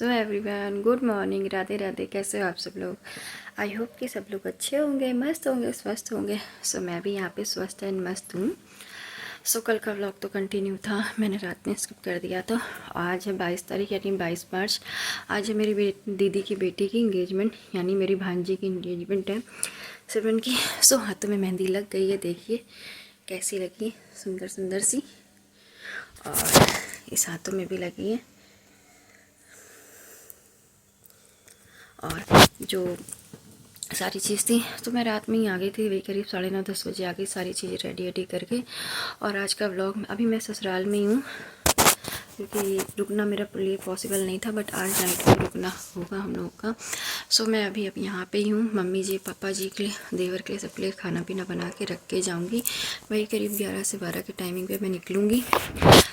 So everyone, good morning, Radhe Radhe. कैसे हो आप सब लोग? आई होप कि सब लोग अच्छे होंगे, मस्त होंगे, स्वस्थ होंगे। सो मैं भी यहाँ पे स्वस्थ एंड मस्त हूँ। सो कल का व्लॉग तो कंटिन्यू था, मैंने रात में स्किप कर दिया। तो आज है 22 तारीख यानी 22 मार्च। आज है मेरी दीदी की बेटी की इंगेजमेंट, यानी मेरी भांजी की इंगेजमेंट है 7 की। सो हाथों में मेहंदी लग गई है, देखिए कैसी लगी, सुंदर सुंदर सी। और इस हाथों में भी लगी है। और जो सारी चीज़ थी तो मैं रात में ही आ गई थी, वही करीब 9:30-10 बजे आ गई, सारी चीज़ें रेडी करके। और आज का व्लॉग, अभी मैं ससुराल में ही हूँ क्योंकि रुकना मेरा लिए पॉसिबल नहीं था, बट आज नाइट में रुकना होगा हम लोगों का। सो मैं अभी यहाँ पे ही हूँ। मम्मी जी, पापा जी के लिए, देवर के लिए, सबके लिए खाना पीना बना के रख के जाऊँगी। वही करीब 11 से 12 के टाइमिंग पे मैं निकलूँगी।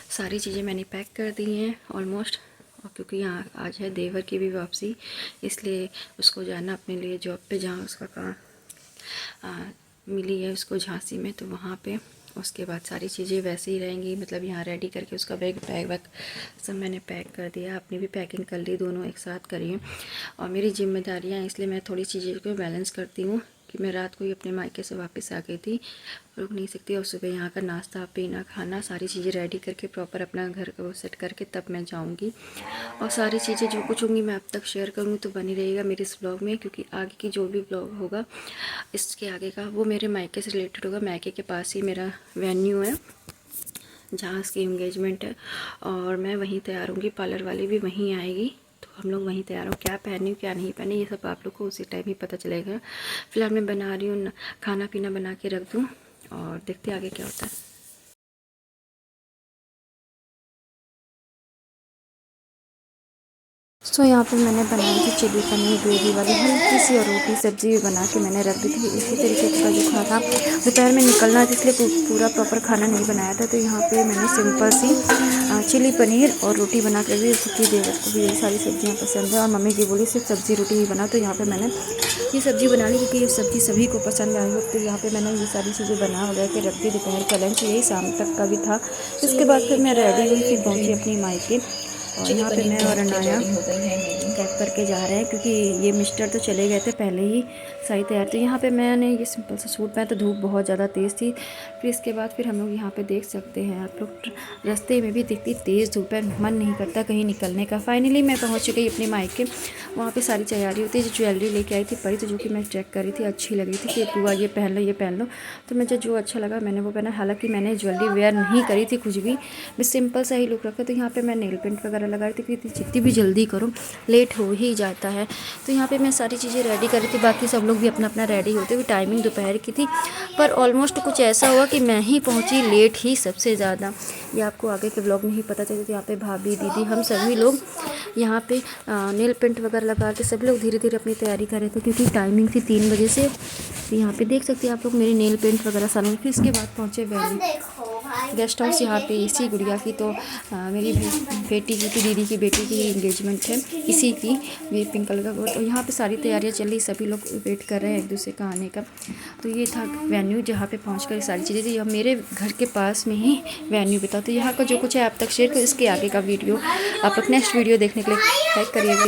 सारी चीज़ें मैंने पैक कर दी हैं ऑलमोस्ट। और क्योंकि यहाँ आज है देवर की भी वापसी, इसलिए उसको जाना अपने लिए जॉब पे, जहाँ उसका काम मिली है उसको झांसी में, तो वहाँ पे। उसके बाद सारी चीज़ें वैसे ही रहेंगी, मतलब यहाँ रेडी करके उसका बैग वैग सब मैंने पैक कर दिया। अपनी भी पैकिंग कर ली, दोनों एक साथ करी। और मेरी जिम्मेदारियाँ, इसलिए मैं थोड़ी चीज़ें को बैलेंस करती हूँ कि मैं रात को ही अपने मायके से वापस आ गई थी, रुक नहीं सकती। और सुबह यहाँ का नाश्ता पीना खाना सारी चीज़ें रेडी करके प्रॉपर अपना घर को सेट करके तब मैं जाऊँगी। और सारी चीज़ें जो कुछ होंगी मैं अब तक शेयर करूँगी, तो बनी रहेगा मेरे इस ब्लॉग में, क्योंकि आगे की जो भी ब्लॉग होगा इसके आगे का वो मेरे मायके से रिलेटेड होगा। मायके के पास ही मेरा वेन्यू है जहाँ उसकी एंगेजमेंट है, और मैं वहीं तैयार होंगी, पार्लर वाली भी वहीं आएगी, तो हम लोग वहीं तैयार हो। क्या पहनी क्या नहीं पहनी ये सब आप लोग को उसी टाइम ही पता चलेगा। फिलहाल मैं बना रही हूँ, खाना पीना बना के रख दूँ और देखते आगे क्या होता है। सो यहाँ पे मैंने बनाई थी चिली पनीर ग्रेवी वाली हल्की सी, और रोटी सब्जी भी बना के मैंने रख दी थी। इसी तरीके का जो खाना था, दोपहर में निकलना था इसलिए पूरा प्रॉपर खाना नहीं बनाया था। तो यहाँ पे मैंने सिंपल सी चिली पनीर और रोटी बना के भी, क्योंकि देवर को भी यही सारी सब्जियाँ पसंद है। और मम्मी जी बोली सिर्फ सब्ज़ी रोटी ही बना, तो यहाँ पर मैंने ये सब्ज़ी बना ली, क्योंकि ये सब्ज़ी सभी को पसंद आई हो। तो यहाँ पर मैंने ये सारी चीज़ें बना वगैरह के रख दी। दोपहर का लंच यही शाम तक का भी था। इसके बाद फिर मैं रेडी हुई, फिर पहुँची अपनी मायके। और यहाँ पे मैं और अनाया कैब करके जा रहे हैं, क्योंकि ये मिस्टर तो चले गए थे पहले ही, सारी तैयार। तो यहाँ पे मैंने ये सिंपल सा सूट पहना, तो धूप बहुत ज़्यादा तेज़ थी। फिर इसके बाद फिर हम लोग यहाँ पे देख सकते हैं आप लोग, रास्ते में भी दिखती तेज़ धूप है, मन नहीं करता कहीं निकलने का। फाइनली मैं पहुँच गई अपनी मायके। वहाँ पे सारी तैयारी होती है। जो ज्वेलरी लेके आई थी परी, तो जो कि मैं चेक कर रही थी, अच्छी लग रही थी कि बुआ ये पहन लो, ये पहन लो। तो मुझे जो अच्छा लगा मैंने वो पहना। हालांकि मैंने ज्वेलरी वेयर नहीं करी थी कुछ भी, मैं सिंपल सा ही लुक रखा। तो यहाँ पे मैं नेल पेंट वगैरह लगा रही थी, क्योंकि जितनी भी जल्दी करो लेट हो ही जाता है। तो यहाँ पे मैं सारी चीज़ें रेडी कर रही थी, बाकी सब लोग भी अपना अपना रेडी होते हुए। टाइमिंग दोपहर की थी, पर ऑलमोस्ट कुछ ऐसा हुआ कि मैं ही पहुँची लेट ही सबसे ज़्यादा। ये आपको आगे के ब्लॉग में ही पता चलता। तो यहाँ पे भाभी, दीदी, हम सभी लोग यहाँ पे नेल पेंट वगैरह लगा के सभी लोग धीरे धीरे अपनी तैयारी कर रहे थे, क्योंकि टाइमिंग थी 3 बजे से। तो यहाँ पे देख सकते हैं आप लोग मेरी नेल पेंट वगैरह सामान। फिर इसके बाद पहुँचे वैली गेस्ट हाउस। यहाँ पे इसी गुड़िया की, तो मेरी बेटी की थी, दीदी की बेटी की इंगेजमेंट है इसी की, मेरी पिंक कलर का। तो यहाँ पे सारी तैयारियाँ चल रही, सभी लोग वेट कर रहे हैं एक दूसरे का आने का। तो ये था वेन्यू, जहाँ पे पहुँचकर सारी चीज़ें थी। यह मेरे घर के पास में ही वेन्यू भी था। तो यहाँ का जो कुछ है आप तक शेयर करो। इसके आगे का वीडियो आप लोग नेक्स्ट वीडियो देखने के लिए लाइक करिएगा।